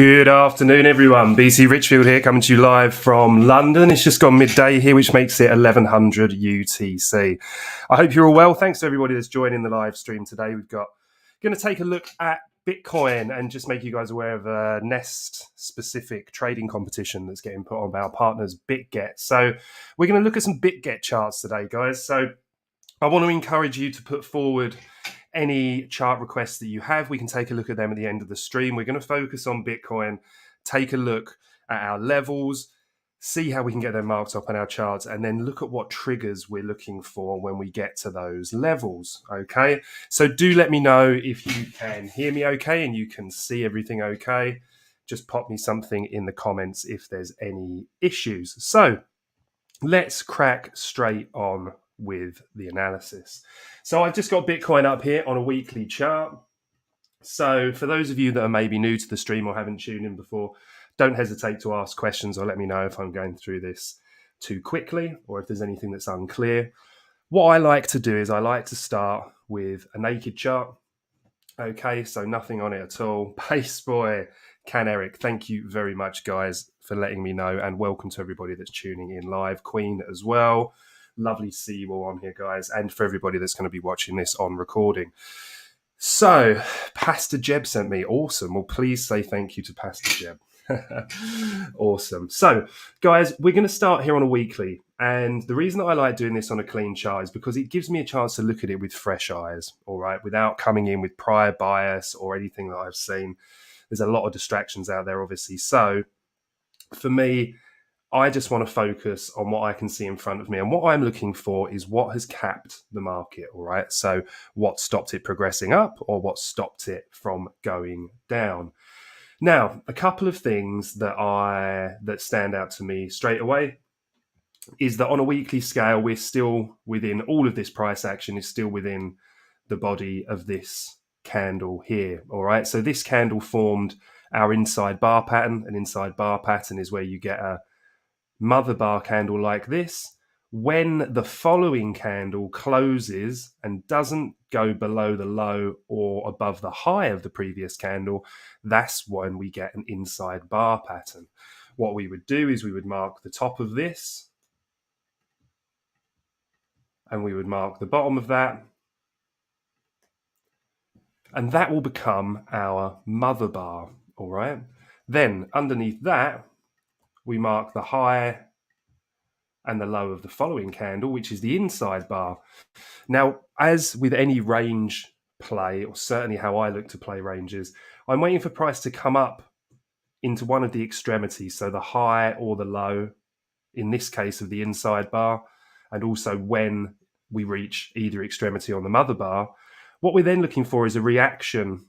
Good afternoon, everyone. BC Richfield here, coming to you live from London. It's just gone midday here, which makes it 1100 UTC. I hope you're all well. Thanks to everybody that's joining the live stream today. We've got going to take a look at Bitcoin and just make you guys aware of a Nest-specific trading competition that's getting put on by our partners, BitGet. So we're going to look at some BitGet charts today, guys. So I want to encourage you to put forward any chart requests that you have. We can take a look at them at the end of the stream. We're going to focus on Bitcoin, take a look at our levels, see how we can get them marked up on our charts, and then look at what triggers we're looking for when we get to those levels, okay? So do let me know if you can hear me okay and you can see everything okay. Just pop me something in the comments if there's any issues. So let's crack straight on with the analysis. So I've just got Bitcoin up here on a weekly chart. So for those of you that are maybe new to the stream or haven't tuned in before, don't hesitate to ask questions or let me know if I'm going through this too quickly or if there's anything that's unclear. What I like to do is I like to start with a naked chart. Okay, so nothing on it at all. Pace boy, Can Eric, thank you very much, guys, for letting me know, and welcome to everybody that's tuning in live. Queen as well. Lovely to see you all on here, guys, and for everybody that's going to be watching this on recording. So, Pastor Jeb sent me. Awesome. Well, please say thank you to Pastor Jeb. Awesome. So, guys, we're going to start here on a weekly. And the reason that I like doing this on a clean chart is because it gives me a chance to look at it with fresh eyes, all right, without coming in with prior bias or anything that I've seen. There's a lot of distractions out there, obviously. So, for me, I just want to focus on what I can see in front of me. And what I'm looking for is what has capped the market, all right? So what stopped it progressing up or what stopped it from going down. Now, a couple of things that stand out to me straight away is that on a weekly scale, we're still within all of this price action is still within the body of this candle here, all right? So this candle formed our inside bar pattern. An inside bar pattern is where you get a mother bar candle like this. When the following candle closes and doesn't go below the low or above the high of the previous candle, that's when we get an inside bar pattern. What we would do is we would mark the top of this and we would mark the bottom of that, and that will become our mother bar, all right? Then underneath that, we mark the high and the low of the following candle, which is the inside bar. Now, as with any range play, or certainly how I look to play ranges, I'm waiting for price to come up into one of the extremities, so the high or the low, in this case of the inside bar, and also when we reach either extremity on the mother bar. What we're then looking for is a reaction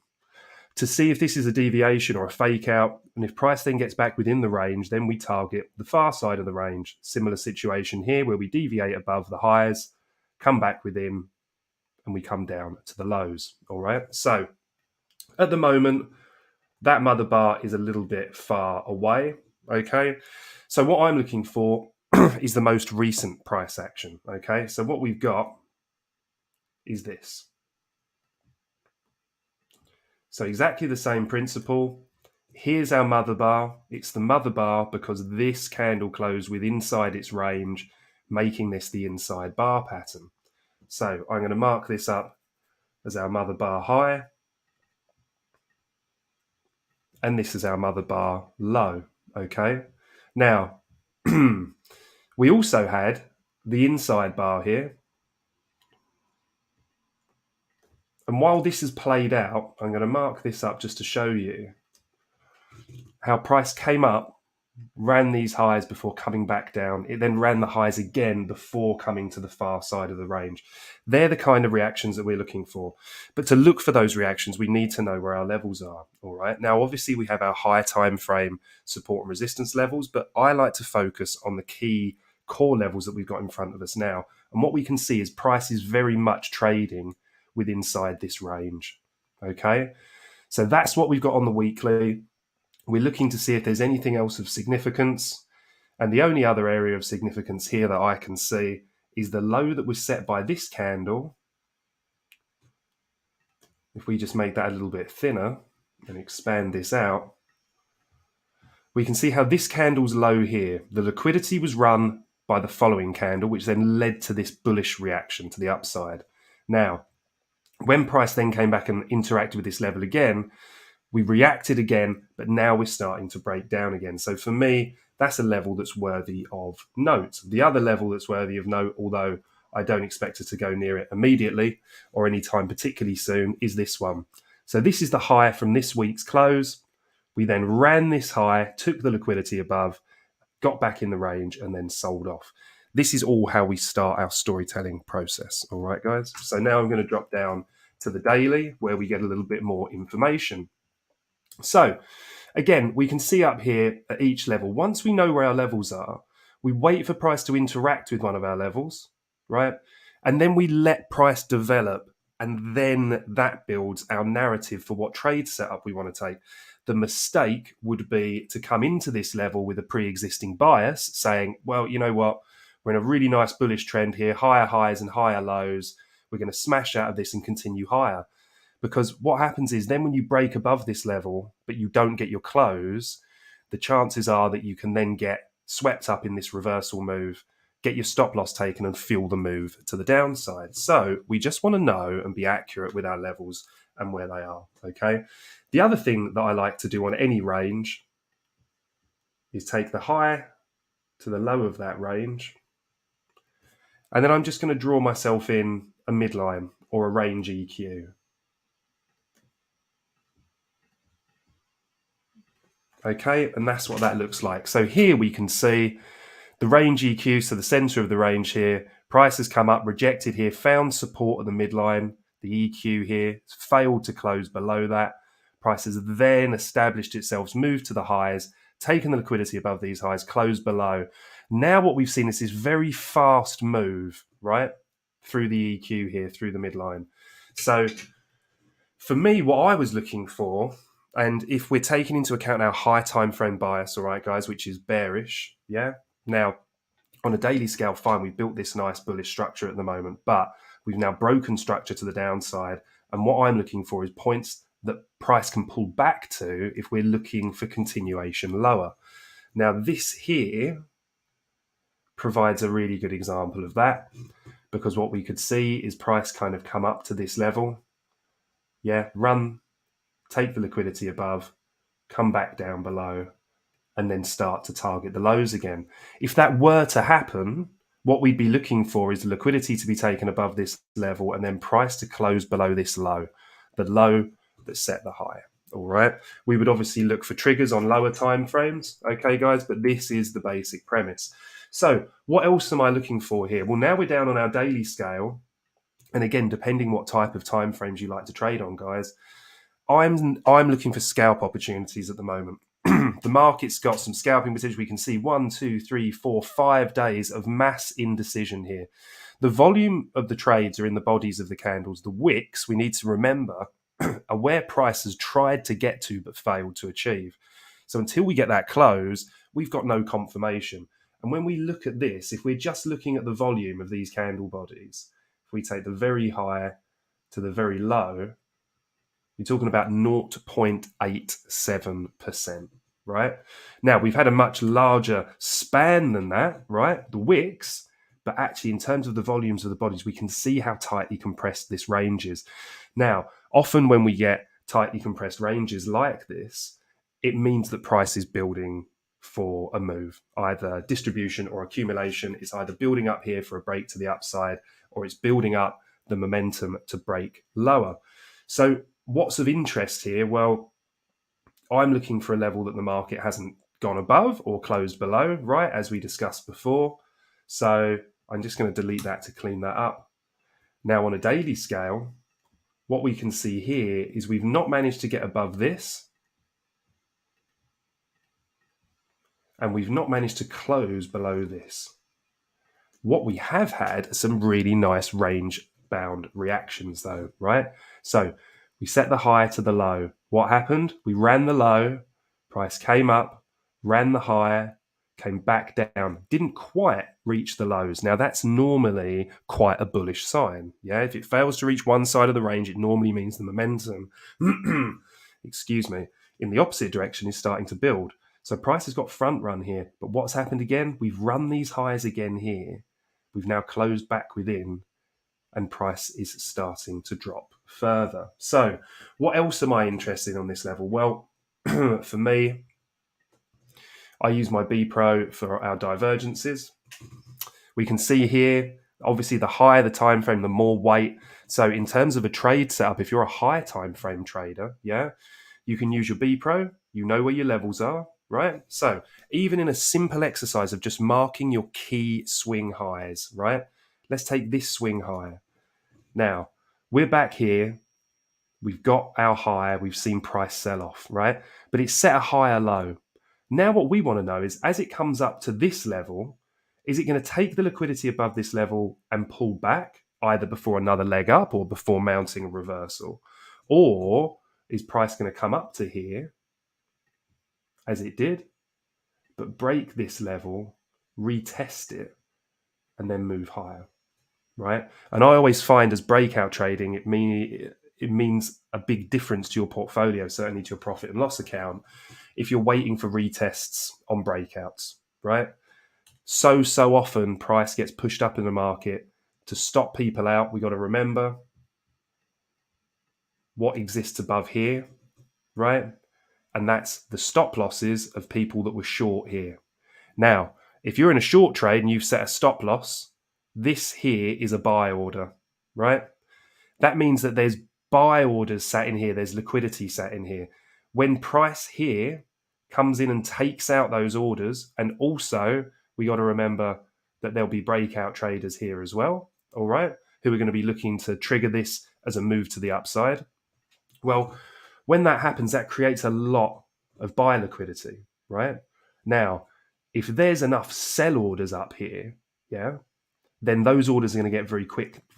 to see if this is a deviation or a fake out. And if price then gets back within the range, then we target the far side of the range. Similar situation here where we deviate above the highs, come back within, and we come down to the lows. All right. So at the moment, that mother bar is a little bit far away. Okay. So what I'm looking for is the most recent price action. Okay. So what we've got is this. So exactly the same principle. Here's our mother bar. It's the mother bar because this candle closed with inside its range, making this the inside bar pattern. So I'm going to mark this up as our mother bar high. And this is our mother bar low. Okay. Now, we also had the inside bar here. And while this is played out, I'm going to mark this up just to show you how price came up, ran these highs before coming back down. It then ran the highs again before coming to the far side of the range. They're the kind of reactions that we're looking for. But to look for those reactions, we need to know where our levels are. All right. Now, obviously, we have our high time frame support and resistance levels, but I like to focus on the key core levels that we've got in front of us now. And what we can see is price is very much trading with inside this range. Okay. So that's what we've got on the weekly. We're looking to see if there's anything else of significance. And the only other area of significance here that I can see is the low that was set by this candle. If we just make that a little bit thinner and expand this out, we can see how this candle's low here. The liquidity was run by the following candle, which then led to this bullish reaction to the upside. Now, when price then came back and interacted with this level again, we reacted again, but now we're starting to break down again. So for me, that's a level that's worthy of note. The other level that's worthy of note, although I don't expect it to go near it immediately or anytime particularly soon, is this one. So this is the high from this week's close. We then ran this high, took the liquidity above, got back in the range, and then sold off. This is all how we start our storytelling process. All right, guys. So now I'm going to drop down to the daily where we get a little bit more information. So again, we can see up here at each level, once we know where our levels are, we wait for price to interact with one of our levels, right? And then we let price develop, and then that builds our narrative for what trade setup we want to take. The mistake would be to come into this level with a pre-existing bias saying, well, you know what? We're in a really nice bullish trend here, higher highs and higher lows. We're going to smash out of this and continue higher. Because what happens is then when you break above this level, but you don't get your close, the chances are that you can then get swept up in this reversal move, get your stop loss taken and feel the move to the downside. So we just want to know and be accurate with our levels and where they are, okay? The other thing that I like to do on any range is take the high to the low of that range, and then I'm just going to draw myself in a midline or a range EQ. Okay, and that's what that looks like. So here we can see the range EQ, so the center of the range here, price has come up, rejected here, found support at the midline, the EQ here, failed to close below that. Price has then established itself, moved to the highs, taken the liquidity above these highs, closed below. Now what we've seen is this very fast move, right, through the EQ here, through the midline. So for me, what I was looking for, and if we're taking into account our high time frame bias, all right, guys, which is bearish, yeah. Now, on a daily scale, fine, we built this nice bullish structure at the moment, but we've now broken structure to the downside. And what I'm looking for is points that price can pull back to if we're looking for continuation lower. Now, this here provides a really good example of that, because what we could see is price kind of come up to this level, yeah, run, take the liquidity above, come back down below, and then start to target the lows again. If that were to happen, what we'd be looking for is the liquidity to be taken above this level and then price to close below this low, the low that set the high. All right. We would obviously look for triggers on lower time frames. Okay, guys, but this is the basic premise. So what else am I looking for here? Well, now we're down on our daily scale. And again, depending what type of time frames you like to trade on, guys, I'm looking for scalp opportunities at the moment. The market's got some scalping potential. We can see 1, 2, 3, 4, 5 days of mass indecision here. The volume of the trades are in the bodies of the candles. The wicks, we need to remember, are where price has tried to get to but failed to achieve. So until we get that close, we've got no confirmation. And when we look at this, if we're just looking at the volume of these candle bodies, if we take the very high to the very low, you're talking about 0.87%, right? Now, we've had a much larger span than that, right? The wicks, but actually in terms of the volumes of the bodies, we can see how tightly compressed this range is. Now, often when we get tightly compressed ranges like this, it means that price is building for a move, either distribution or accumulation. It's either building up here for a break to the upside, or it's building up the momentum to break lower. So what's of interest here? Well, I'm looking for a level that the market hasn't gone above or closed below, right, as we discussed before. So I'm just going to delete that to clean that up. Now, on a daily scale, what we can see here is we've not managed to get above this, and we've not managed to close below this. What we have had are some really nice range-bound reactions, though, right? So we set the high to the low. What happened? We ran the low, price came up, ran the high, came back down, didn't quite reach the lows. Now, that's normally quite a bullish sign. Yeah, if it fails to reach one side of the range, it normally means the momentum, excuse me, in the opposite direction is starting to build. So price has got front run here, but what's happened again? We've run these highs again here. We've now closed back within, and price is starting to drop further. So what else am I interested in on this level? Well, for me, I use my B Pro for our divergences. We can see here, obviously, the higher the time frame, the more weight. So in terms of a trade setup, if you're a high time frame trader, you can use your B Pro. You know where your levels are, right? So even in a simple exercise of just marking your key swing highs, right? Let's take this swing high. Now, we're back here. We've got our high. We've seen price sell off, right? But it's set a higher low. Now what we want to know is, as it comes up to this level, is it going to take the liquidity above this level and pull back, either before another leg up or before mounting a reversal? Or is price going to come up to here, as it did, but break this level, retest it, and then move higher, right? And I always find, as breakout trading, it means a big difference to your portfolio, certainly to your profit and loss account, if you're waiting for retests on breakouts, right? So often price gets pushed up in the market to stop people out. We got to remember what exists above here, right? And that's the stop losses of people that were short here. Now, if you're in a short trade and you've set a stop loss, this here is a buy order, right? That means that there's buy orders sat in here, there's liquidity sat in here. When price here comes in and takes out those orders, and also we got to remember that there'll be breakout traders here as well, all right, who are going to be looking to trigger this as a move to the upside. Well, when that happens, that creates a lot of buy liquidity, right? Now, if there's enough sell orders up here, then those orders are going to get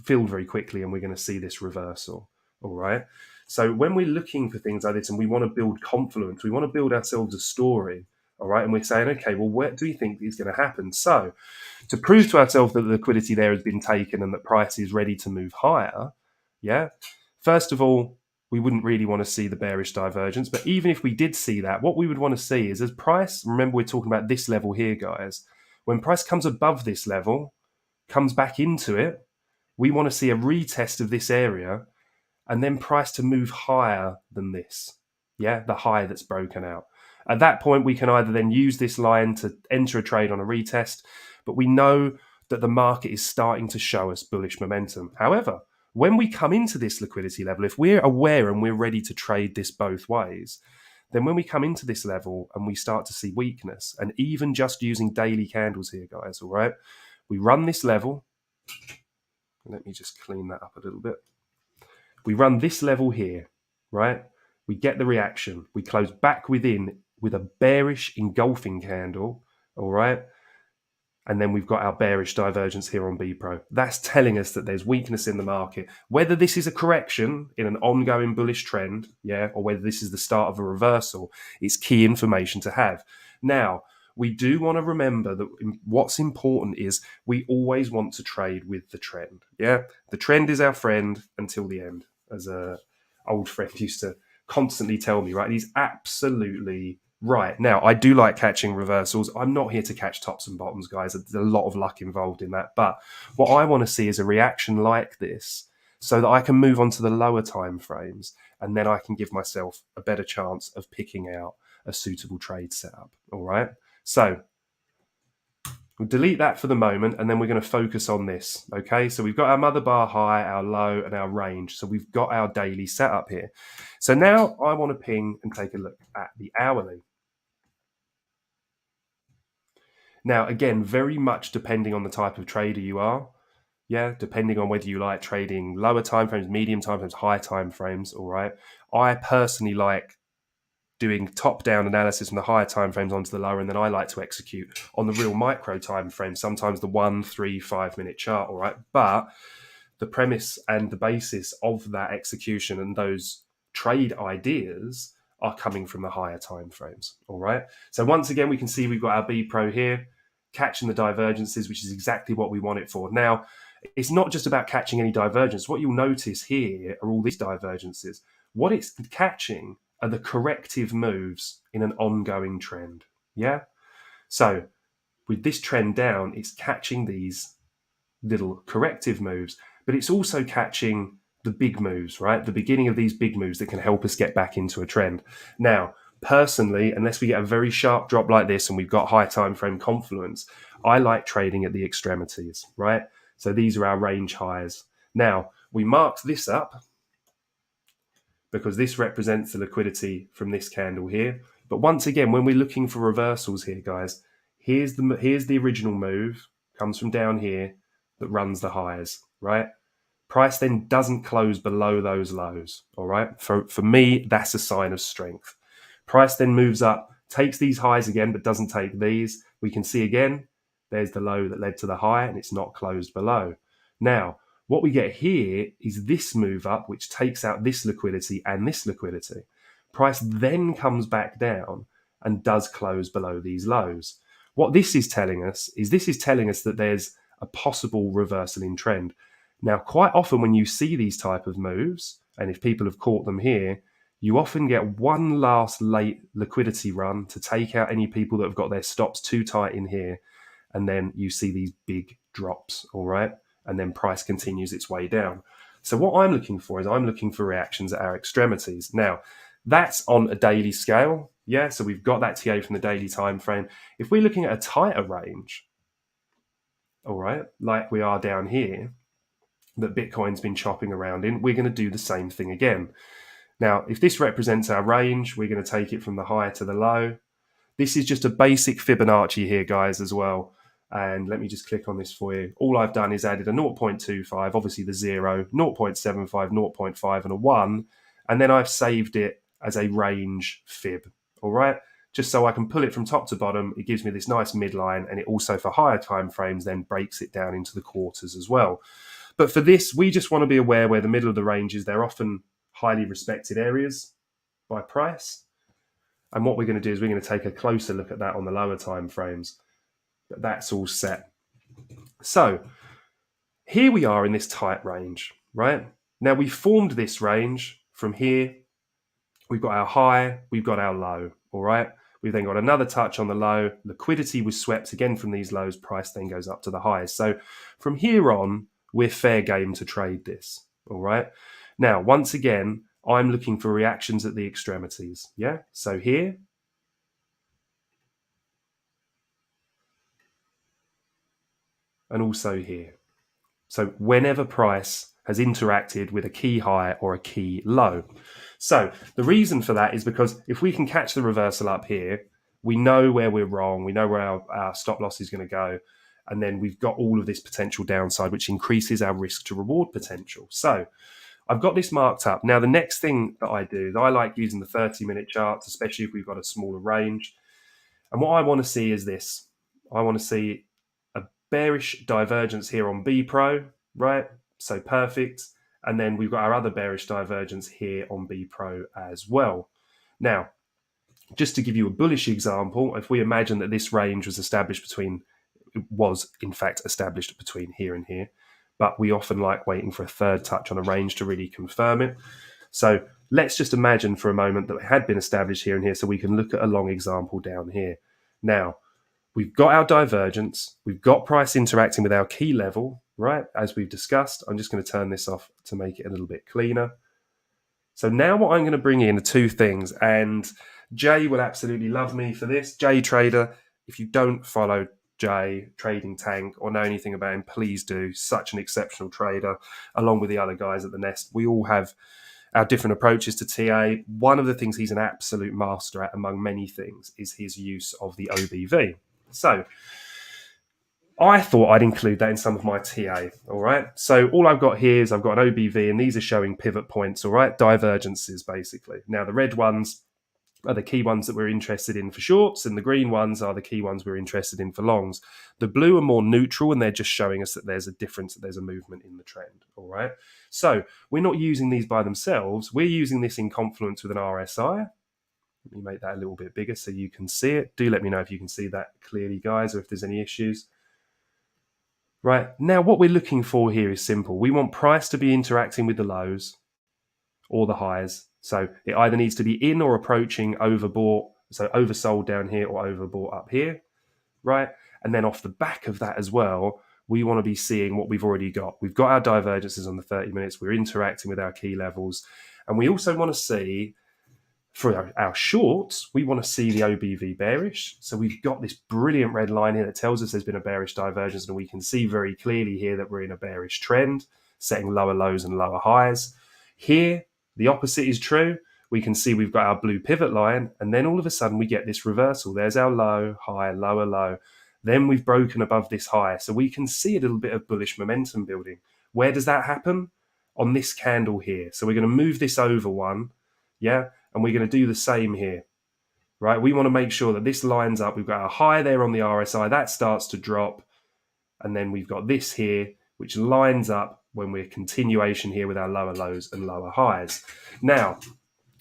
filled very quickly, and we're going to see this reversal. All right. So when we're looking for things like this and we want to build confluence, we want to build ourselves a story. All right. And we're saying, okay, well, what do we think is going to happen? So to prove to ourselves that the liquidity there has been taken and that price is ready to move higher, first of all, we wouldn't really want to see the bearish divergence. But even if we did see that, what we would want to see is, as price, remember, we're talking about this level here, guys. When price comes above this level, comes back into it, we want to see a retest of this area and then price to move higher than this, the high that's broken out. At that point, we can either then use this line to enter a trade on a retest, but we know that the market is starting to show us bullish momentum. However, when we come into this liquidity level, if we're aware and we're ready to trade this both ways, then when we come into this level and we start to see weakness, and even just using daily candles here, guys, all right, we run this level. Let me just clean that up a little bit. We run this level here, right? We get the reaction. We close back within with a bearish engulfing candle, all right? And then we've got our bearish divergence here on B Pro. That's telling us that there's weakness in the market. Whether this is a correction in an ongoing bullish trend, or whether this is the start of a reversal, it's key information to have. Now, we do want to remember that what's important is we always want to trade with the trend. The trend is our friend until the end, as a old friend used to constantly tell me, right? He's absolutely right. Now, I do like catching reversals. I'm not here to catch tops and bottoms, guys. There's a lot of luck involved in that. But what I want to see is a reaction like this, so that I can move on to the lower time frames, and then I can give myself a better chance of picking out a suitable trade setup. All right. So we'll delete that for the moment, and then we're going to focus on this. Okay, so we've got our mother bar high, our low, and our range. So we've got our daily setup here. So now I want to ping and take a look at the hourly. Now, again, very much depending on the type of trader you are. Depending on whether you like trading lower time frames, medium time frames, high time frames. All right. I personally like doing top-down analysis from the higher time frames onto the lower, and then I like to execute on the real micro time frame, sometimes the 1, 3, 5 minute chart, all right? But the premise and the basis of that execution and those trade ideas are coming from the higher time frames, all right? So once again, we can see we've got our B Pro here, catching the divergences, which is exactly what we want it for. Now, it's not just about catching any divergence. What you'll notice here are all these divergences. What it's catching are the corrective moves in an ongoing trend. Yeah. So with this trend down, it's catching these little corrective moves, but it's also catching the big moves, right? The beginning of these big moves that can help us get back into a trend. Now, personally, unless we get a very sharp drop like this and we've got high time frame confluence, I like trading at the extremities, right? So these are our range highs. Now, we marked this up because this represents the liquidity from this candle here. But once again, when we're looking for reversals here, guys, here's the original move, comes from down here, that runs the highs, right? Price then doesn't close below those lows, all right? For me, that's a sign of strength. Price then moves up, takes these highs again, but doesn't take these. We can see again, there's the low that led to the high, and it's not closed below. Now, what we get here is this move up, which takes out this liquidity and this liquidity. Price then comes back down and does close below these lows. What this is telling us that there's a possible reversal in trend. Now, quite often when you see these type of moves, and if people have caught them here, you often get one last late liquidity run to take out any people that have got their stops too tight in here, and then you see these big drops, all right? And then price continues its way down. So what I'm looking for is I'm looking for reactions at our extremities. Now, that's on a daily scale, yeah? So we've got that TA from the daily time frame. If we're looking at a tighter range, all right, like we are down here, that Bitcoin's been chopping around in, we're going to do the same thing again. Now, if this represents our range, we're going to take it from the high to the low. This is just a basic Fibonacci here, guys, as well. And let me just click on this for you. All I've done is added a 0.25, obviously the 0, 0.75, 0.5, and a 1. And then I've saved it as a range fib, all right? Just so I can pull it from top to bottom. It gives me this nice midline, and it also, for higher time frames, then breaks it down into the quarters as well. But for this, we just want to be aware where the middle of the range is. They're often highly respected areas by price. And what we're going to do is we're going to take a closer look at that on the lower time frames. But that's all set. So here we are in this tight range, right? Now we formed this range from here. We've got our high, we've got our low, all right? We've then got another touch on the low. Liquidity was swept again from these lows. Price then goes up to the highs. So from here on, we're fair game to trade this, all right? Now, once again, I'm looking for reactions at the extremities, yeah? So here, and also here. So whenever price has interacted with a key high or a key low. So the reason for that is because if we can catch the reversal up here, we know where we're wrong, we know where our stop loss is going to go, and then we've got all of this potential downside, which increases our risk to reward potential. So I've got this marked up. Now, the next thing that I do is I like using the 30-minute charts, especially if we've got a smaller range. And what I want to see is this. I want to see a bearish divergence here on B Pro, right? So perfect. And then we've got our other bearish divergence here on B Pro as well. Now, just to give you a bullish example, if we imagine that this range was in fact established between here and here, but we often like waiting for a third touch on a range to really confirm it. So let's just imagine for a moment that it had been established here and here, so we can look at a long example down here. Now, we've got our divergence, we've got price interacting with our key level, right? As we've discussed, I'm just going to turn this off to make it a little bit cleaner. So now what I'm going to bring in are two things, and Jay will absolutely love me for this. Jay Trader, if you don't follow Jay Trading Tank or know anything about him, please do. Such an exceptional trader, along with the other guys at the Nest. We all have our different approaches to TA. One of the things he's an absolute master at, among many things, is his use of the OBV. So I thought I'd include that in some of my TA, all right? So all I've got here is I've got an OBV, and these are showing pivot points, all right? Divergences, basically. Now, the red ones are the key ones that we're interested in for shorts, and the green ones are the key ones we're interested in for longs. The blue are more neutral, and they're just showing us that there's a difference, that there's a movement in the trend, all right? So we're not using these by themselves. We're using this in confluence with an RSI. Let me make that a little bit bigger so you can see it. Do let me know if you can see that clearly, guys, or if there's any issues. Right, now what we're looking for here is simple. We want price to be interacting with the lows or the highs. So it either needs to be in or approaching overbought So oversold down here or overbought up here, right? And then off the back of that as well, we want to be seeing what we've already got. We've got our divergences on the 30 minutes. We're interacting with our key levels. And we also want to see, for our shorts, we want to see the OBV bearish. So we've got this brilliant red line here that tells us there's been a bearish divergence, and we can see very clearly here that we're in a bearish trend, setting lower lows and lower highs. Here, the opposite is true. We can see we've got our blue pivot line, and then all of a sudden we get this reversal. There's our low, high, lower, low. Then we've broken above this high. So we can see a little bit of bullish momentum building. Where does that happen? On this candle here. So we're going to move this over one, yeah? And we're going to do the same here, right? We want to make sure that this lines up. We've got a high there on the RSI. That starts to drop. And then we've got this here, which lines up when we're continuation here with our lower lows and lower highs. Now,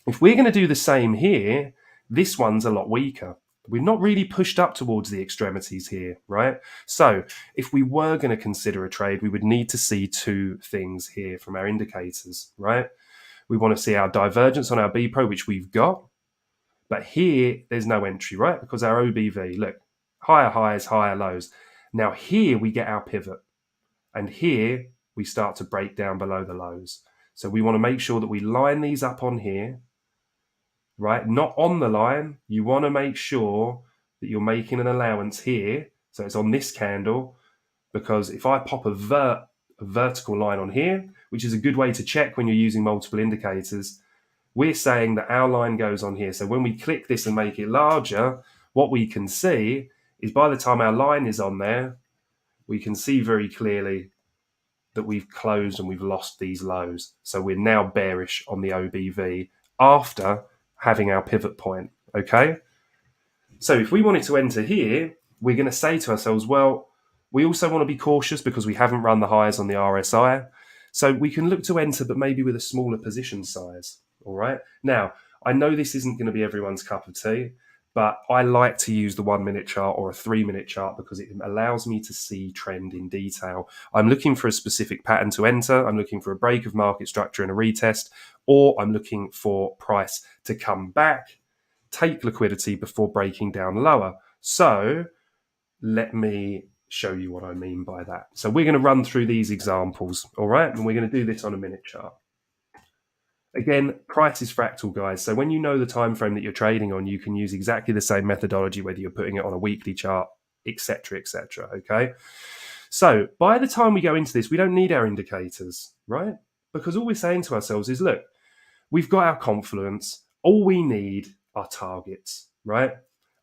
if we're going to do the same here, this one's a lot weaker. We've not really pushed up towards the extremities here, right? So if we were going to consider a trade, we would need to see two things here from our indicators, right? We want to see our divergence on our B Pro, which we've got. But here, there's no entry, right? Because our OBV, look, higher highs, higher lows. Now here we get our pivot. And here we start to break down below the lows. So we want to make sure that we line these up on here, right? Not on the line. You want to make sure that you're making an allowance here. So it's on this candle, because if I pop a vertical line on here, which is a good way to check when you're using multiple indicators, we're saying that our line goes on here. So when we click this and make it larger, what we can see is by the time our line is on there, we can see very clearly that we've closed and we've lost these lows. So we're now bearish on the OBV after having our pivot point, okay? So if we wanted to enter here, we're going to say to ourselves, well, we also want to be cautious because we haven't run the highs on the RSI. So we can look to enter, but maybe with a smaller position size, all right? Now, I know this isn't going to be everyone's cup of tea, but I like to use the 1 minute chart or a 3 minute chart because it allows me to see trend in detail. I'm looking for a specific pattern to enter. I'm looking for a break of market structure and a retest, or I'm looking for price to come back, take liquidity before breaking down lower. So let me show you what I mean by that. So we're going to run through these examples, all right? And we're going to do this on a minute chart. Again, price is fractal, guys. So when you know the time frame that you're trading on, you can use exactly the same methodology, whether you're putting it on a weekly chart, etc., etc. Okay. So by the time we go into this, we don't need our indicators, right? Because all we're saying to ourselves is, look, we've got our confluence. All we need are targets, right?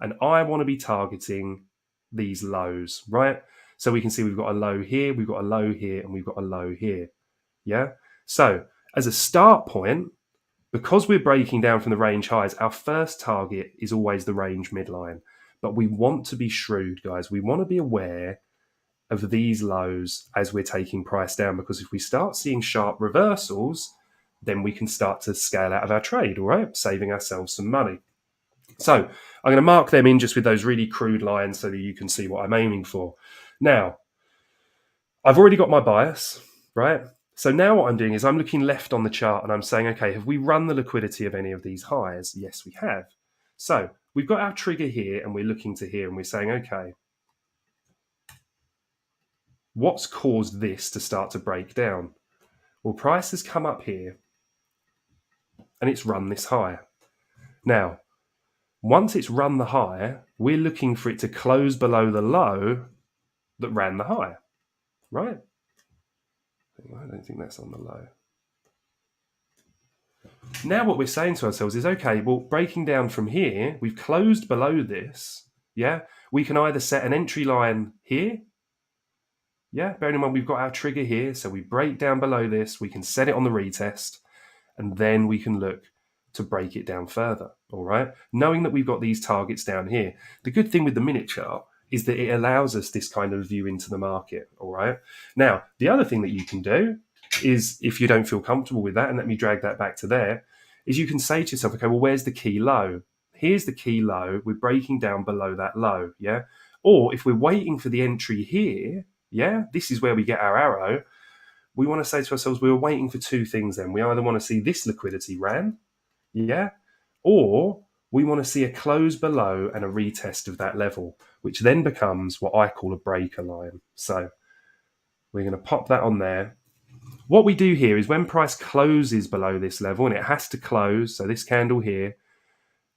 And I want to be targeting these lows, right? So we can see we've got a low here, we've got a low here, and we've got a low here. Yeah. So as a start point, because we're breaking down from the range highs, our first target is always the range midline. But we want to be shrewd, guys. We want to be aware of these lows as we're taking price down, because if we start seeing sharp reversals, then we can start to scale out of our trade, all right? Saving ourselves some money. So I'm going to mark them in just with those really crude lines so that you can see what I'm aiming for. Now, I've already got my bias, right? So now what I'm doing is I'm looking left on the chart and I'm saying, okay, have we run the liquidity of any of these highs? Yes, we have. So we've got our trigger here and we're looking to here and we're saying, okay, what's caused this to start to break down? Well, price has come up here and it's run this high. Now, once it's run the high, we're looking for it to close below the low that ran the high, right? I don't think that's on the low. Now what we're saying to ourselves is, okay, well, breaking down from here, we've closed below this, yeah? We can either set an entry line here, yeah? Bearing in mind we've got our trigger here, so we break down below this, we can set it on the retest, and then we can look to break it down further, all right? Knowing that we've got these targets down here. The good thing with the minute chart is that it allows us this kind of view into the market, all right? Now, the other thing that you can do is, if you don't feel comfortable with that, and let me drag that back to there, is you can say to yourself, okay, well, where's the key low? Here's the key low. We're breaking down below that low, yeah? Or if we're waiting for the entry here, yeah, this is where we get our arrow. We want to say to ourselves, we were waiting for two things then. We either want to see this liquidity ran, yeah, or we want to see a close below and a retest of that level, which then becomes what I call a breaker line. So we're going to pop that on there. What we do here is when price closes below this level, and it has to close, so this candle here,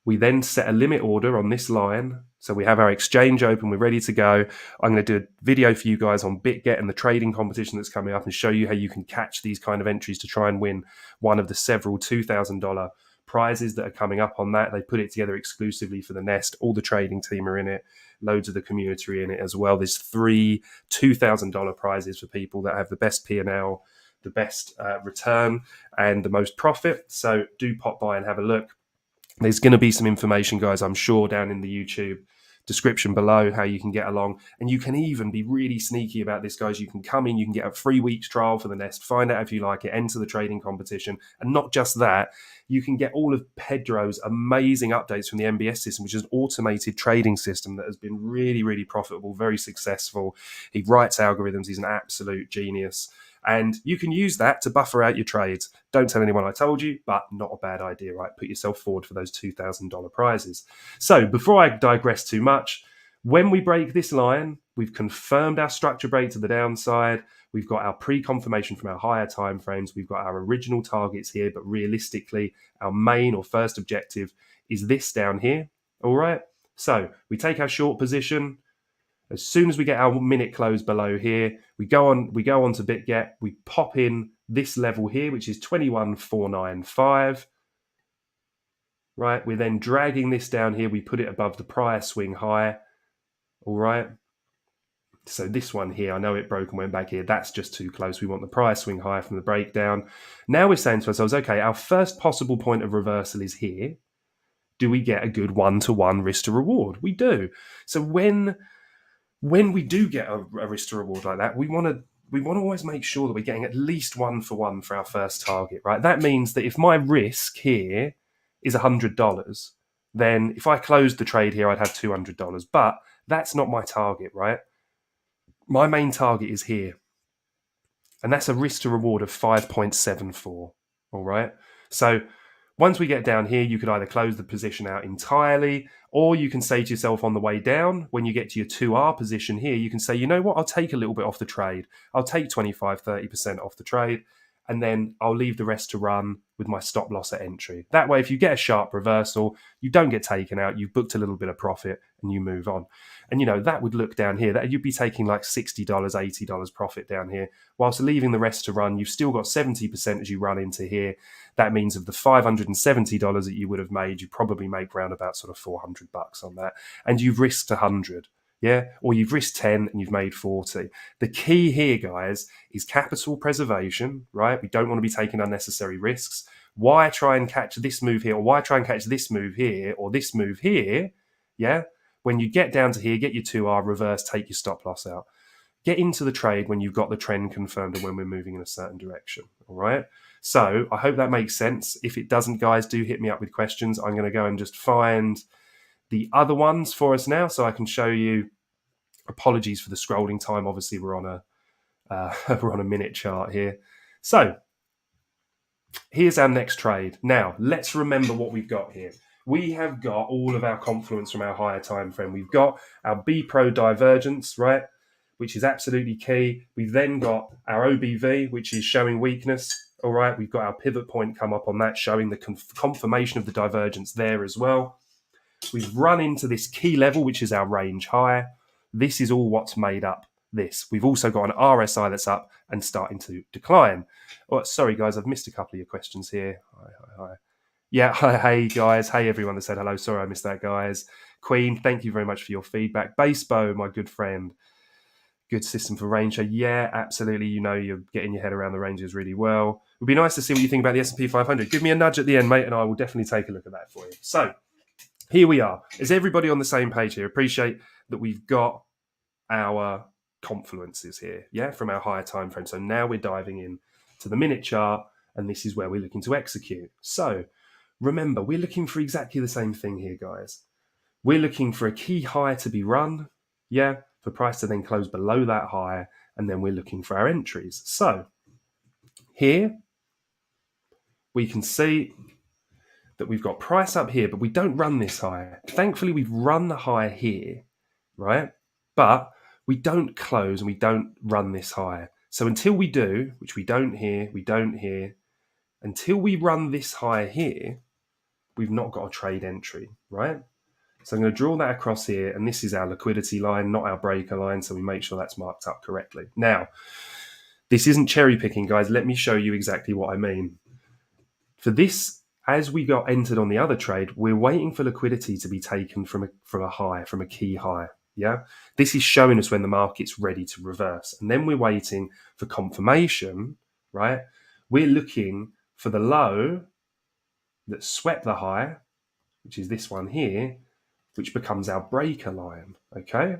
we then set a limit order on this line. So we have our exchange open, we're ready to go. I'm going to do a video for you guys on BitGet and the trading competition that's coming up and show you how you can catch these kind of entries to try and win one of the several $2,000 prizes that are coming up on that. They put it together exclusively for the Nest. All the trading team are in it. Loads of the community are in it as well. There's 3 $2,000 prizes for people that have the best P&L, the best return, and the most profit. So do pop by and have a look. There's going to be some information, guys, I'm sure, down in the YouTube description below how you can get along. And you can even be really sneaky about this, guys. You can come in, you can get a 3 weeks trial for the Nest, find out if you like it, enter the trading competition. And not just that, you can get all of Pedro's amazing updates from the MBS system, which is an automated trading system that has been really, really profitable, very successful. He writes algorithms. He's an absolute genius. And you can use that to buffer out your trades. Don't tell anyone I told you, but not a bad idea, right? Put yourself forward for those $2,000 prizes. So before I digress too much, when we break this line, we've confirmed our structure break to the downside. We've got our pre-confirmation from our higher time frames. We've got our original targets here, but realistically, our main or first objective is this down here. All right. So we take our short position. As soon as we get our minute close below here, we go on to BitGet, we pop in this level here, which is 21,495. Right, we're then dragging this down here. We put it above the prior swing high. All right. So this one here, I know it broke and went back here. That's just too close. We want the prior swing high from the breakdown. Now we're saying to ourselves, okay, our first possible point of reversal is here. Do we get a good 1-to-1 risk to reward? We do. So when we do get a risk to reward like that, we want to always make sure that we're getting at least 1-for-1 for our first target, right? That means that if my risk here is $100, then if I closed the trade here, I'd have $200. But that's not my target, right? My main target is here. And that's a risk to reward of 5.74. All right. So once we get down here, you could either close the position out entirely, or you can say to yourself on the way down, when you get to your 2R position here, you can say, you know what, I'll take a little bit off the trade. I'll take 25, 30% off the trade, and then I'll leave the rest to run with my stop loss at entry. That way, if you get a sharp reversal, you don't get taken out, you've booked a little bit of profit, and you move on. And, you know, that would look down here, that you'd be taking like $60, $80 profit down here, whilst leaving the rest to run. You've still got 70% as you run into here. That means of the $570 that you would have made, you probably make around about sort of $400 on that. And you've risked 100. Yeah, or you've risked 10 and you've made 40. The key here, guys, is capital preservation, right? We don't want to be taking unnecessary risks. Why try and catch this move here, or why try and catch this move here, or this move here? Yeah, when you get down to here, get your 2R, reverse, take your stop loss out. Get into the trade when you've got the trend confirmed and when we're moving in a certain direction, all right? So I hope that makes sense. If it doesn't, guys, do hit me up with questions. I'm going to go and just find the other ones for us now so I can show you. Apologies for the scrolling time. Obviously, we're on a minute chart here. So here's our next trade. Now, let's remember what we've got here. We have got all of our confluence from our higher time frame. We've got our B Pro divergence, right, which is absolutely key. We've then got our OBV, which is showing weakness. All right, we've got our pivot point come up on that, showing the confirmation of the divergence there as well. We've run into this key level, which is our range high. This is all what's made up this. We've also got an RSI that's up and starting to decline. Oh, sorry, guys, I've missed a couple of your questions here. Hi. Yeah, hey, guys. Hey, everyone that said hello. Sorry, I missed that, guys. Queen, thank you very much for your feedback. Basebo, my good friend. Good system for range. Yeah, absolutely. You know, you're getting your head around the ranges really well. It would be nice to see what you think about the S&P 500. Give me a nudge at the end, mate, and I will definitely take a look at that for you. So here we are. Is everybody on the same page here? Appreciate that we've got our confluences here, yeah, from our higher time frame. So now we're diving in to the minute chart, and this is where we're looking to execute. So remember, we're looking for exactly the same thing here, guys. We're looking for a key high to be run, yeah, for price to then close below that high, and then we're looking for our entries. So here we can see that we've got price up here, but we don't run this high. Thankfully, we've run the high here, right? But we don't close and we don't run this high. So until we do, which we don't here, until we run this high here, we've not got a trade entry, right? So I'm going to draw that across here, and this is our liquidity line, not our breaker line, so we make sure that's marked up correctly. Now, this isn't cherry picking, guys. Let me show you exactly what I mean. For this, as we got entered on the other trade, we're waiting for liquidity to be taken from a high, from a key high. Yeah, this is showing us when the market's ready to reverse, and then we're waiting for confirmation, right? We're looking for the low that swept the high, which is this one here, which becomes our breaker line. Okay,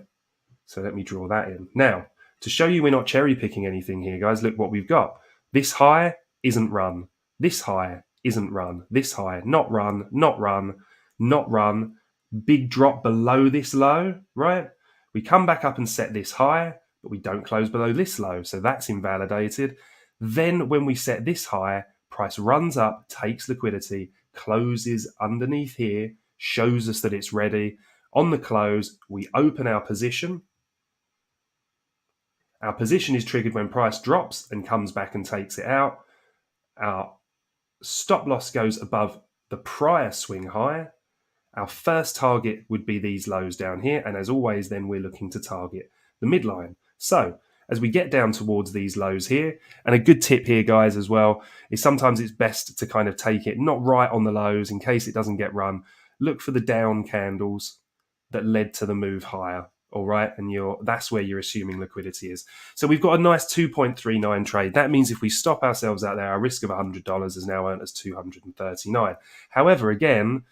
so let me draw that in now to show you we're not cherry picking anything here, guys. Look what we've got. This high isn't run. This high isn't run. This high not run, not run, not run. Big drop below this low, right? We come back up and set this high, but we don't close below this low, so that's invalidated. Then when we set this high, price runs up, takes liquidity, closes underneath here, shows us that it's ready. On the close, we open our position. Our position is triggered when price drops and comes back and takes it out. Our stop loss goes above the prior swing high. Our first target would be these lows down here. And as always, then we're looking to target the midline. So as we get down towards these lows here, and a good tip here, guys, as well, is sometimes it's best to kind of take it not right on the lows in case it doesn't get run. Look for the down candles that led to the move higher. All right, and that's where you're assuming liquidity is. So we've got a nice 2.39 trade. That means if we stop ourselves out there, our risk of $100 is now earned as 239. However, again,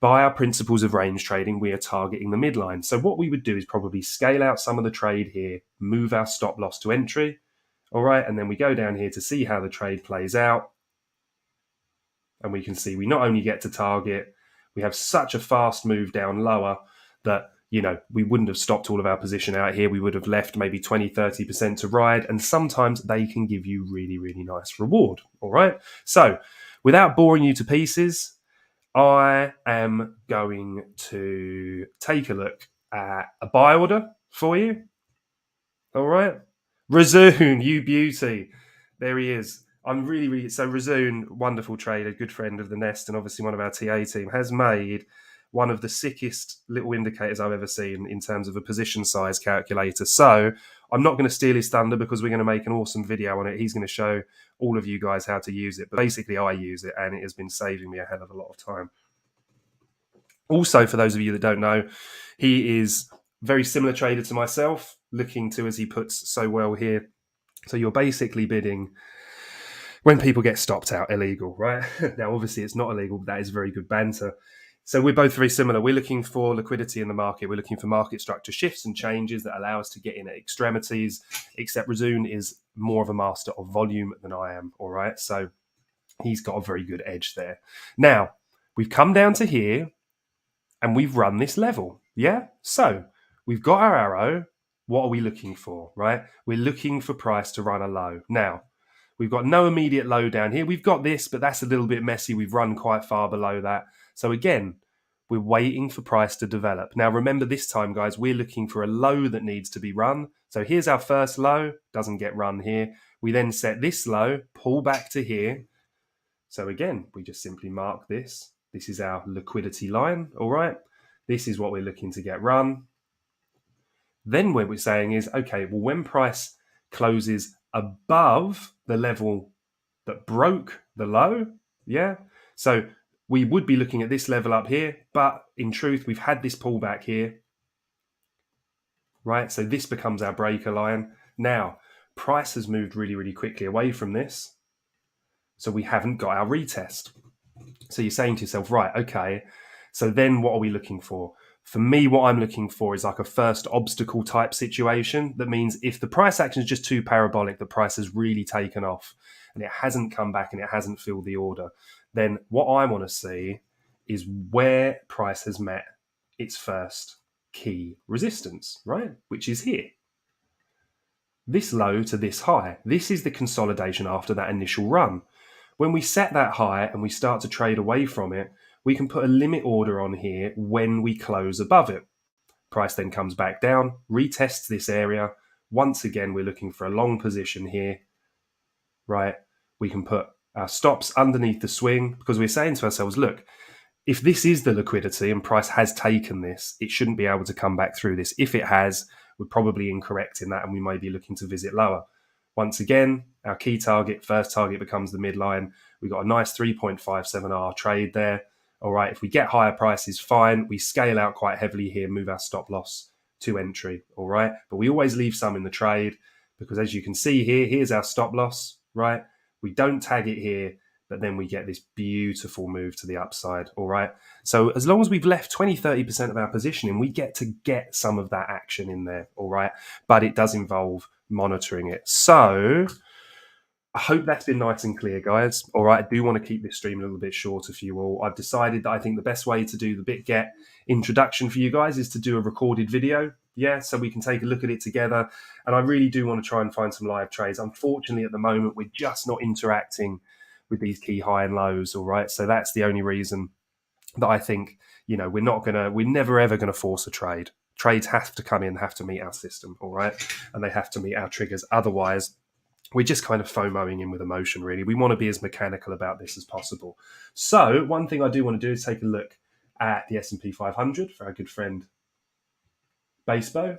by our principles of range trading, we are targeting the midline. So what we would do is probably scale out some of the trade here, move our stop loss to entry. All right, and then we go down here to see how the trade plays out. And we can see we not only get to target, we have such a fast move down lower that we wouldn't have stopped all of our position out here. We would have left maybe 20, 30% to ride. And sometimes they can give you really, really nice reward. All right. So without boring you to pieces, I am going to take a look at a buy order for you. All right. Razoon, you beauty. There he is. I'm really so Razoon, wonderful trader, good friend of the Nest, and obviously one of our TA team, has made one of the sickest little indicators I've ever seen in terms of a position size calculator. So I'm not going to steal his thunder because we're going to make an awesome video on it. He's going to show all of you guys how to use it. But basically, I use it, and it has been saving me a hell of a lot of time. Also, for those of you that don't know, he is a very similar trader to myself, looking to, as he puts so well here. So you're basically bidding when people get stopped out illegal, right? Now, obviously, it's not illegal, but that is very good banter. So we're both very similar. We're looking for liquidity in the market. We're looking for market structure shifts and changes that allow us to get in at extremities, except Razoon is more of a master of volume than I am, all right? So he's got a very good edge there. Now, we've come down to here, and we've run this level, yeah? So we've got our arrow. What are we looking for, right? We're looking for price to run a low. Now, we've got no immediate low down here. We've got this, but that's a little bit messy. We've run quite far below that. So again, we're waiting for price to develop. Now, remember this time, guys, we're looking for a low that needs to be run. So here's our first low, doesn't get run here. We then set this low, pull back to here. So again, we just simply mark this. This is our liquidity line, all right? This is what we're looking to get run. Then what we're saying is, okay, well, when price closes above the level that broke the low, yeah? So we would be looking at this level up here, but in truth, we've had this pullback here, right? So this becomes our breaker line. Now, price has moved really, really quickly away from this. So we haven't got our retest. So you're saying to yourself, right, okay, so then what are we looking for? For me, what I'm looking for is like a first obstacle type situation. That means if the price action is just too parabolic, the price has really taken off and it hasn't come back and it hasn't filled the order, then what I want to see is where price has met its first key resistance, right? Which is here. This low to this high. This is the consolidation after that initial run. When we set that high and we start to trade away from it, we can put a limit order on here when we close above it. Price then comes back down, retests this area. Once again, we're looking for a long position here, right? We can put our stops underneath the swing because we're saying to ourselves, look, if this is the liquidity and price has taken this, it shouldn't be able to come back through this. If it has, we're probably incorrect in that and we may be looking to visit lower. Once again, our key target, first target becomes the midline. We've got a nice 3.57R trade there. All right, if we get higher prices, fine. We scale out quite heavily here, move our stop loss to entry, all right? But we always leave some in the trade because as you can see here, here's our stop loss, right? We don't tag it here, but then we get this beautiful move to the upside, all right? So as long as we've left 20, 30% of our positioning, we get to get some of that action in there, all right? But it does involve monitoring it. So I hope that's been nice and clear, guys. All right, I do want to keep this stream a little bit shorter for you all. I've decided that I think the best way to do the BitGet introduction for you guys is to do a recorded video. Yeah, so we can take a look at it together. And I really do want to try and find some live trades. Unfortunately, at the moment, we're just not interacting with these key high and lows. All right, so that's the only reason that I think, we're never ever going to force a trade. Trades have to come in, have to meet our system. All right, and they have to meet our triggers. Otherwise, we're just kind of FOMOing in with emotion, really. We want to be as mechanical about this as possible. So one thing I do want to do is take a look at the S&P 500 for our good friend Basebo.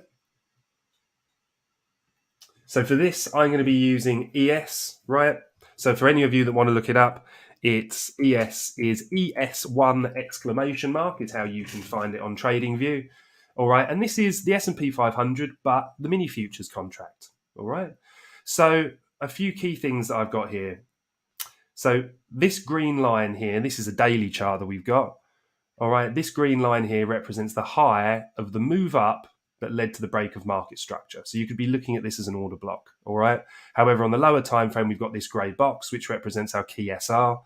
So for this, I'm going to be using ES, right? So for any of you that want to look it up, it's ES is ES1 exclamation mark. It's how you can find it on TradingView. All right. And this is the S&P 500, but the mini futures contract. All right. So a few key things that I've got here. So this green line here, this is a daily chart that we've got. All right, this green line here represents the high of the move up that led to the break of market structure. So you could be looking at this as an order block. All right. However, on the lower time frame, we've got this grey box, which represents our key SR.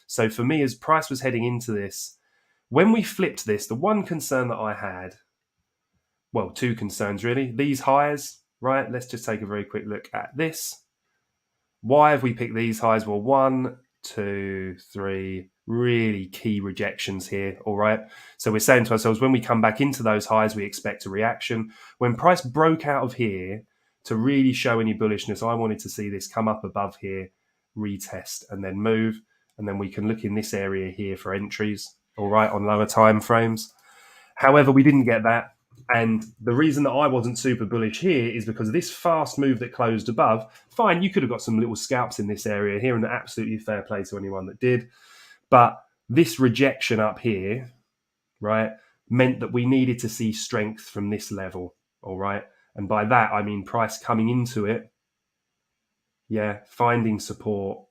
So for me, as price was heading into this, when we flipped this, the one concern that I had, well, two concerns really. These highs, right? Let's just take a very quick look at this. Why have we picked these highs? Well, 1, 2, 3, really key rejections here, all right? So we're saying to ourselves, when we come back into those highs, we expect a reaction. When price broke out of here, to really show any bullishness, I wanted to see this come up above here, retest, and then move. And then we can look in this area here for entries, all right, on lower time frames. However, we didn't get that. And the reason that I wasn't super bullish here is because this fast move that closed above, fine, you could have got some little scalps in this area here, and absolutely fair play to anyone that did. But this rejection up here, right, meant that we needed to see strength from this level, all right? And by that, I mean price coming into it, yeah, finding support,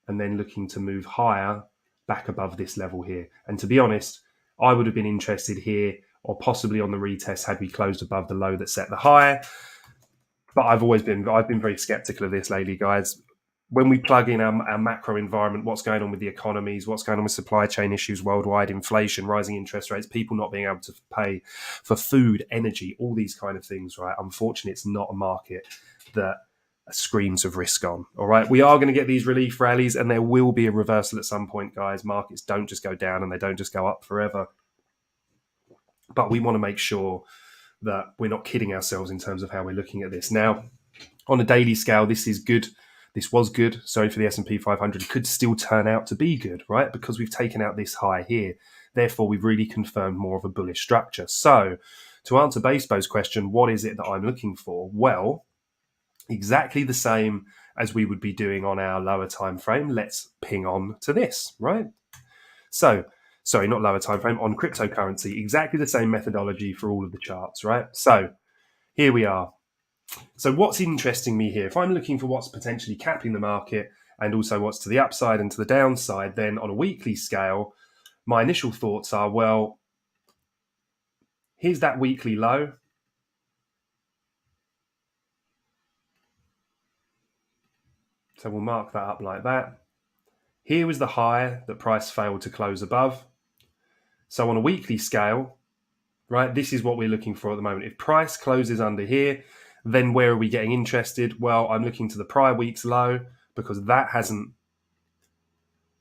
and then looking to move higher back above this level here. And to be honest, I would have been interested here or possibly on the retest had we closed above the low that set the high. But I've been very skeptical of this lately, guys. When we plug in our macro environment, what's going on with the economies, what's going on with supply chain issues worldwide, inflation, rising interest rates, people not being able to pay for food, energy, all these kind of things, right? Unfortunately, it's not a market that screams of risk on, all right? We are going to get these relief rallies and there will be a reversal at some point, guys. Markets don't just go down and they don't just go up forever. But we want to make sure that we're not kidding ourselves in terms of how we're looking at this. Now, on a daily scale, this is good. This was good. Sorry for the S&P 500. It could still turn out to be good, right? Because we've taken out this high here. Therefore, we've really confirmed more of a bullish structure. So to answer Basebo's question, what is it that I'm looking for? Well, exactly the same as we would be doing on our lower time frame. Let's ping on to this, right? So, sorry, not lower time frame, on cryptocurrency, exactly the same methodology for all of the charts, right? So here we are. So what's interesting me here, if I'm looking for what's potentially capping the market and also what's to the upside and to the downside, then on a weekly scale, my initial thoughts are, well, here's that weekly low. So we'll mark that up like that. Here was the high that price failed to close above. So on a weekly scale, right, this is what we're looking for at the moment. If price closes under here, then where are we getting interested? Well, I'm looking to the prior week's low because that hasn't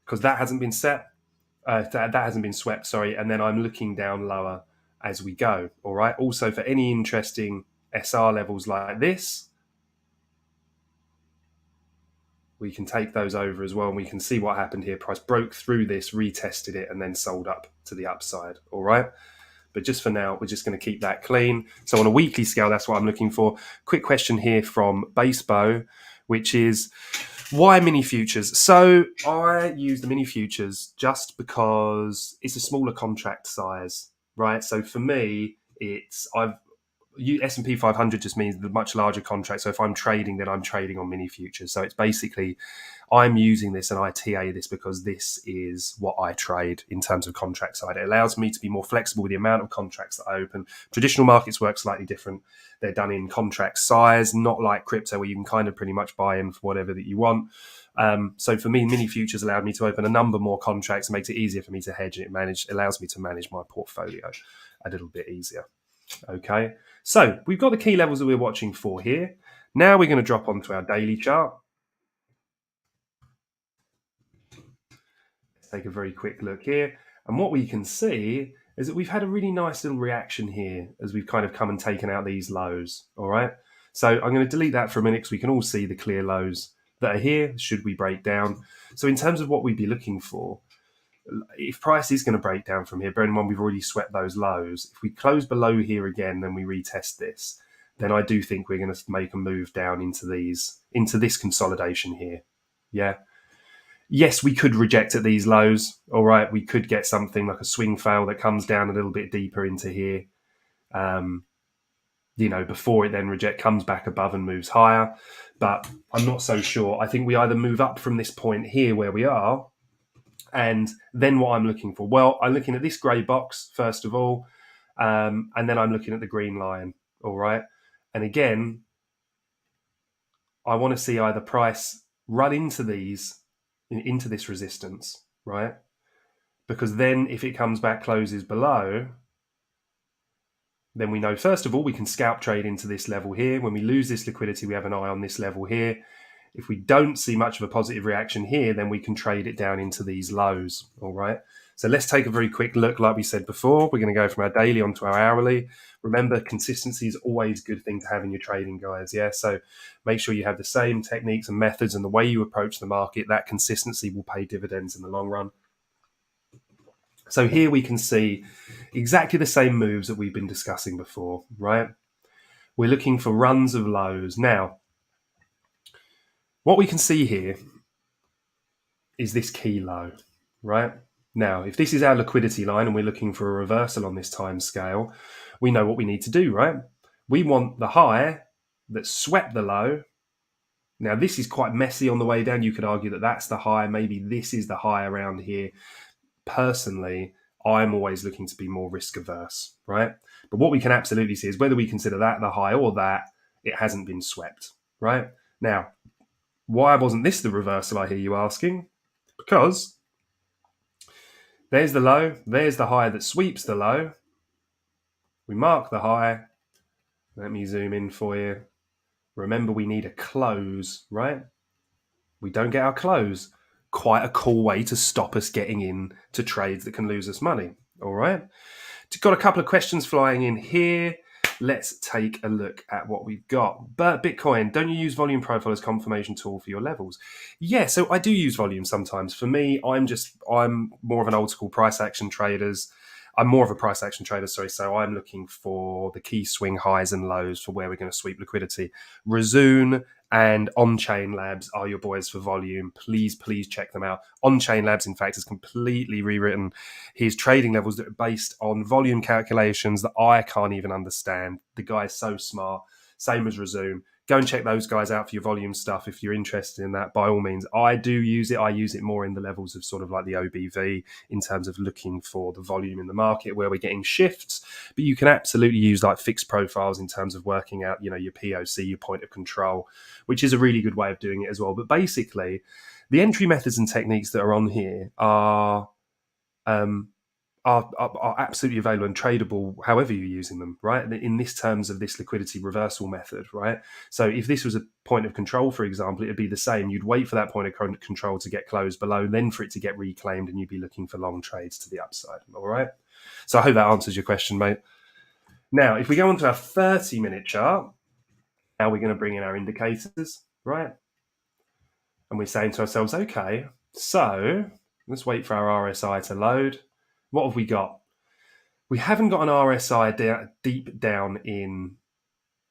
because that hasn't been set. That hasn't been swept, sorry. And then I'm looking down lower as we go. All right. Also, for any interesting SR levels like this, we can take those over as well, and we can see what happened here. Price broke through this, retested it, and then sold up to the upside. All right. But just for now, we're just going to keep that clean. So on a weekly scale, that's what I'm looking for. Quick question here from Basebo, which is, why mini futures? So I use the mini futures just because it's a smaller contract size, right? So for me, S&P 500 just means the much larger contract. So if I'm trading, then I'm trading on mini futures. So it's basically, I'm using this and I TA this because this is what I trade in terms of contract side. It allows me to be more flexible with the amount of contracts that I open. Traditional markets work slightly different. They're done in contract size, not like crypto where you can kind of pretty much buy in for whatever that you want. So for me, mini futures allowed me to open a number more contracts. It makes it easier for me to hedge, and it allows me to manage my portfolio a little bit easier. Okay, so we've got the key levels that we're watching for here. Now we're going to drop onto our daily chart. Let's take a very quick look here. And what we can see is that we've had a really nice little reaction here as we've kind of come and taken out these lows. All right, so I'm going to delete that for a minute because we can all see the clear lows that are here should we break down. So in terms of what we'd be looking for, if price is going to break down from here, bearing in mind we've already swept those lows, if we close below here again, then we retest this, then I do think we're going to make a move down into this consolidation here. Yeah. Yes, we could reject at these lows. All right. We could get something like a swing fail that comes down a little bit deeper into here. Before it then comes back above and moves higher. But I'm not so sure. I think we either move up from this point here where we are, and then what I'm looking for? Well, I'm looking at this grey box, first of all, and then I'm looking at the green line, all right? And again, I want to see either price run into this resistance, right? Because then if it comes back, closes below, then we know, first of all, we can scalp trade into this level here. When we lose this liquidity, we have an eye on this level here. If we don't see much of a positive reaction here, then we can trade it down into these lows, all right? So let's take a very quick look. Like we said before, we're going to go from our daily onto our hourly. Remember, consistency is always a good thing to have in your trading, guys, yeah? So make sure you have the same techniques and methods, and the way you approach the market, that consistency will pay dividends in the long run. So here we can see exactly the same moves that we've been discussing before, right? We're looking for runs of lows. Now, what we can see here is this key low, right? Now, if this is our liquidity line and we're looking for a reversal on this time scale, we know what we need to do, right? We want the high that swept the low. Now, this is quite messy on the way down. You could argue that that's the high. Maybe this is the high around here. Personally, I'm always looking to be more risk averse, right? But what we can absolutely see is whether we consider that the high or that, it hasn't been swept, right? Now, why wasn't this the reversal, I hear you asking? Because there's the low, there's the high that sweeps the low. We mark the high. Let me zoom in for you. Remember, we need a close, right? We don't get our close. Quite a cool way to stop us getting in to trades that can lose us money, all right? Got a couple of questions flying in here. Let's take a look at what we've got. But Bitcoin, don't you use volume profile as confirmation tool for your levels? Yeah, so I do use volume sometimes. For me, I'm more of an old school price action trader. So I'm looking for the key swing highs and lows for where we're going to sweep liquidity. Razoon and On-Chain Labs are your boys for volume. Please check them out. On-Chain Labs, in fact, has completely rewritten his trading levels that are based on volume calculations that I can't even understand. The guy is so smart. Same as Razoon. Go and check those guys out for your volume stuff if you're interested in that, by all means. I do use it. I use it more in the levels of sort of like the OBV in terms of looking for the volume in the market where we're getting shifts. But you can absolutely use like fixed profiles in terms of working out, your POC, your point of control, which is a really good way of doing it as well. But basically, the entry methods and techniques that are on here are are absolutely available and tradable however you're using them, right? In this terms of this liquidity reversal method, right? So if this was a point of control, for example, it'd be the same. You'd wait for that point of control to get closed below, then for it to get reclaimed, and you'd be looking for long trades to the upside, all right? So I hope that answers your question, mate. Now, if we go on to our 30-minute chart, now we're going to bring in our indicators, right? And we're saying to ourselves, okay, so let's wait for our RSI to load. What have we got? We haven't got an RSI deep down in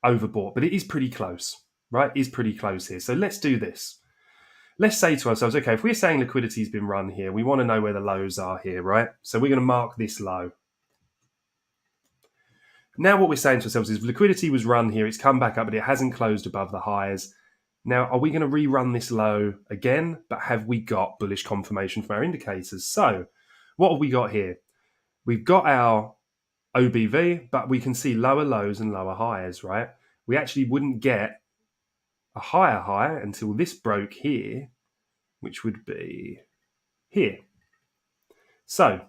overbought, but it is pretty close, right? It is pretty close here. So let's do this. Let's say to ourselves, okay, if we're saying liquidity has been run here, we want to know where the lows are here, right? So we're going to mark this low. Now what we're saying to ourselves is liquidity was run here, it's come back up, but it hasn't closed above the highs. Now, are we going to rerun this low again? But have we got bullish confirmation from our indicators? So what have we got here? We've got our OBV, but we can see lower lows and lower highs, right? We actually wouldn't get a higher high until this broke here, which would be here. So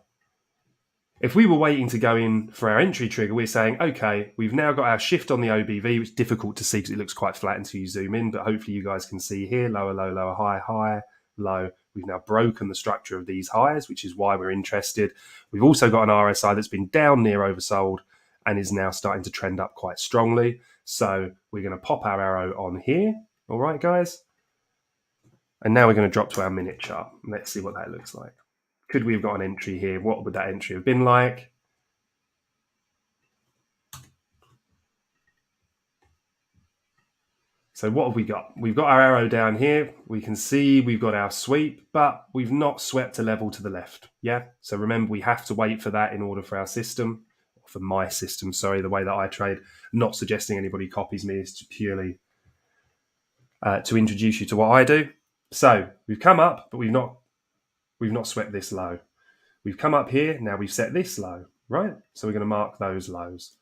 if we were waiting to go in for our entry trigger, we're saying, okay, we've now got our shift on the OBV, which is difficult to see because it looks quite flat until you zoom in, but hopefully you guys can see here, lower, low, lower, high, high, low. We've now broken the structure of these highs, which is why we're interested. We've also got an RSI that's been down near oversold and is now starting to trend up quite strongly. So we're going to pop our arrow on here. All right, guys. And now we're going to drop to our minute chart. Let's see what that looks like. Could we have got an entry here? What would that entry have been like? So what have we got? We've got our arrow down here. We can see we've got our sweep, but we've not swept a level to the left. Yeah. So remember, we have to wait for that in order for our system, for my system, sorry, the way that I trade. Not suggesting anybody copies me. It's purely to introduce you to what I do. So we've come up, but we've not swept this low. We've come up here, now we've set this low, right? So we're going to mark those lows.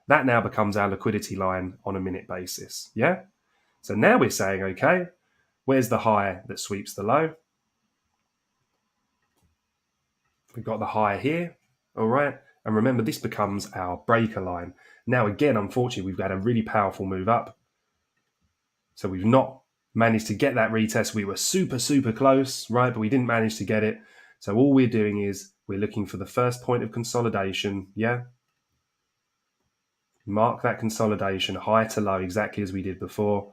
That now becomes our liquidity line on a minute basis, yeah? So now we're saying, okay, where's the high that sweeps the low? We've got the high here, all right? And remember, this becomes our breaker line. Now, again, unfortunately, we've got a really powerful move up. So we've not managed to get that retest. We were super, super close, right? But we didn't manage to get it. So all we're doing is we're looking for the first point of consolidation, yeah? Mark that consolidation, high to low, exactly as we did before.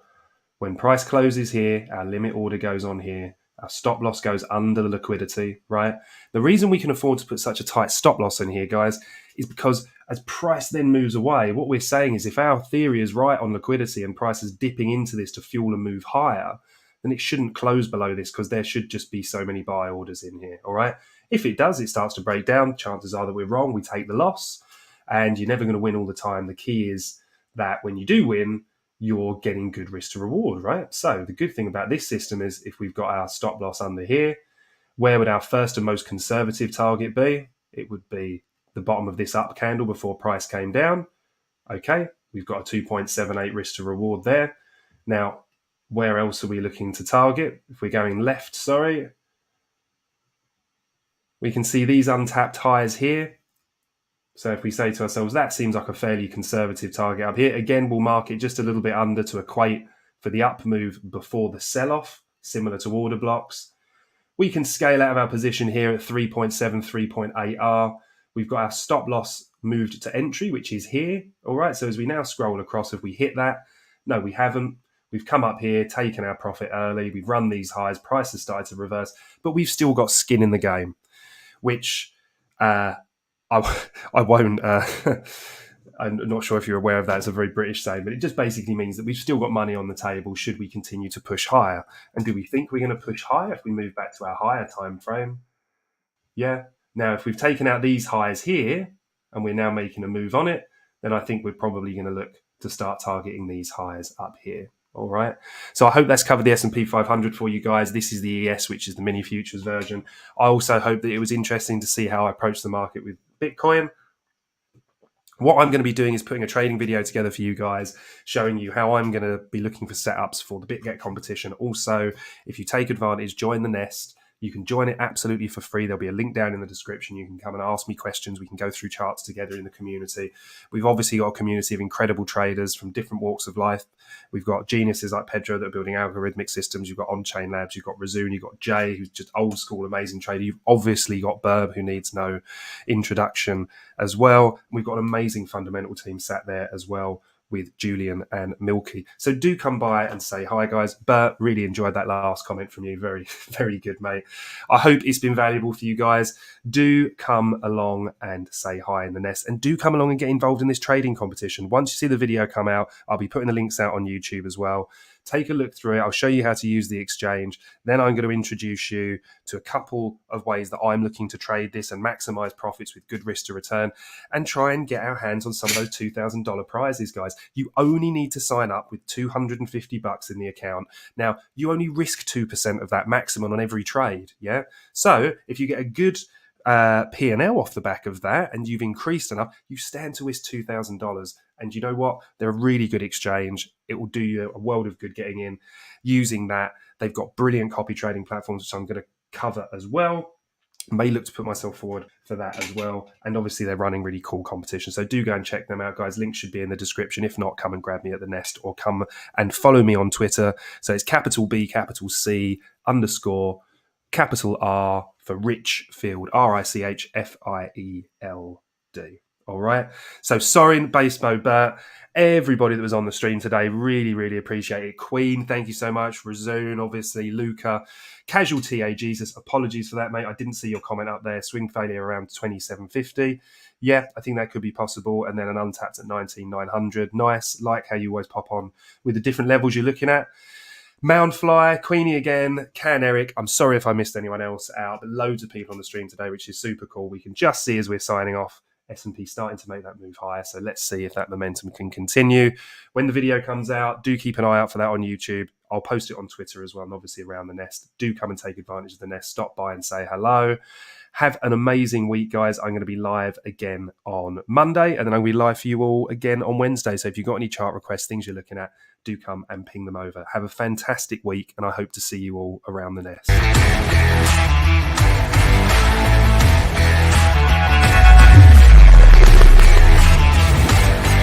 When price closes here, our limit order goes on here. Our stop loss goes under the liquidity, right? The reason we can afford to put such a tight stop loss in here, guys, is because as price then moves away, what we're saying is if our theory is right on liquidity and price is dipping into this to fuel and move higher, then it shouldn't close below this because there should just be so many buy orders in here, all right? If it does, it starts to break down. Chances are that we're wrong. We take the loss, and you're never going to win all the time. The key is that when you do win, you're getting good risk to reward, right? So the good thing about this system is if we've got our stop loss under here, where would our first and most conservative target be? It would be the bottom of this up candle before price came down. Okay, we've got a 2.78 risk to reward there. Now, where else are we looking to target? If we're going left, we can see these untapped highs here. So if we say to ourselves, that seems like a fairly conservative target up here, again, we'll mark it just a little bit under to equate for the up move before the sell-off, similar to order blocks. We can scale out of our position here at 3.7, 3.8R. We've got our stop loss moved to entry, which is here. All right, so as we now scroll across, if we hit that, no, we haven't. We've come up here, taken our profit early. We've run these highs. Price has started to reverse, but we've still got skin in the game, which I won't. I'm not sure if you're aware of that. It's a very British saying, but it just basically means that we've still got money on the table should we continue to push higher. And do we think we're going to push higher if we move back to our higher time frame? Yeah. Now, if we've taken out these highs here and we're now making a move on it, then I think we're probably going to look to start targeting these highs up here. All right. So I hope that's covered the S&P 500 for you guys. This is the ES, which is the mini futures version. I also hope that it was interesting to see how I approach the market with Bitcoin. What I'm going to be doing is putting a trading video together for you guys, showing you how I'm going to be looking for setups for the BitGet competition. Also, if you take advantage, join the nest, You can join it absolutely for free. There'll be a link down in the description. You can come and ask me questions. We can go through charts together in the community. We've obviously got a community of incredible traders from different walks of life. We've got geniuses like Pedro that are building algorithmic systems. You've got On-Chain Labs. You've got Razun. You've got Jay, who's just old school, amazing trader. You've obviously got Burb, who needs no introduction as well. We've got an amazing fundamental team sat there as well, with Julian and Milky. So do come by and say hi, guys. Bert, really enjoyed that last comment from you. Very, very good, mate. I hope it's been valuable for you guys. Do come along and say hi in the nest, and do come along and get involved in this trading competition. Once you see the video come out, I'll be putting the links out on YouTube as well. Take a look through it. I'll show you how to use the exchange. Then I'm going to introduce you to a couple of ways that I'm looking to trade this and maximize profits with good risk to return, and try and get our hands on some of those $2,000 prizes, guys. You only need to sign up with $250 in the account. Now, you only risk 2% of that maximum on every trade, yeah? So if you get a good P&L off the back of that and you've increased enough, you stand to risk $2,000. And you know what? They're a really good exchange. It will do you a world of good getting in using that. They've got brilliant copy trading platforms, which I'm going to cover as well. May look to put myself forward for that as well. And obviously they're running really cool competitions. So do go and check them out, guys. Links should be in the description. If not, come and grab me at the nest, or come and follow me on Twitter. So it's capital B, capital C, underscore, capital R for Richfield, RICHFIELD. All right. So sorry, base mode, Bert. Everybody that was on the stream today, really, really appreciate it. Queen, thank you so much. Razun, obviously. Luca. Casual TA Jesus, apologies for that, mate. I didn't see your comment up there. Swing failure around 27.50. Yeah, I think that could be possible. And then an untapped at 19,900. Nice. Like how you always pop on with the different levels you're looking at. Moundfly, Queenie again, Can Eric. I'm sorry if I missed anyone else out, but loads of people on the stream today, which is super cool. We can just see as we're signing off, S&P starting to make that move higher. So let's see if that momentum can continue. When the video comes out, do keep an eye out for that on YouTube. I'll post it on Twitter as well, and obviously around the nest. Do come and take advantage of the nest. Stop by and say hello. Have an amazing week, guys. I'm going to be live again on Monday, and then I'm going to be live for you all again on Wednesday. So if you've got any chart requests, things you're looking at, do come and ping them over. Have a fantastic week, and I hope to see you all around the nest.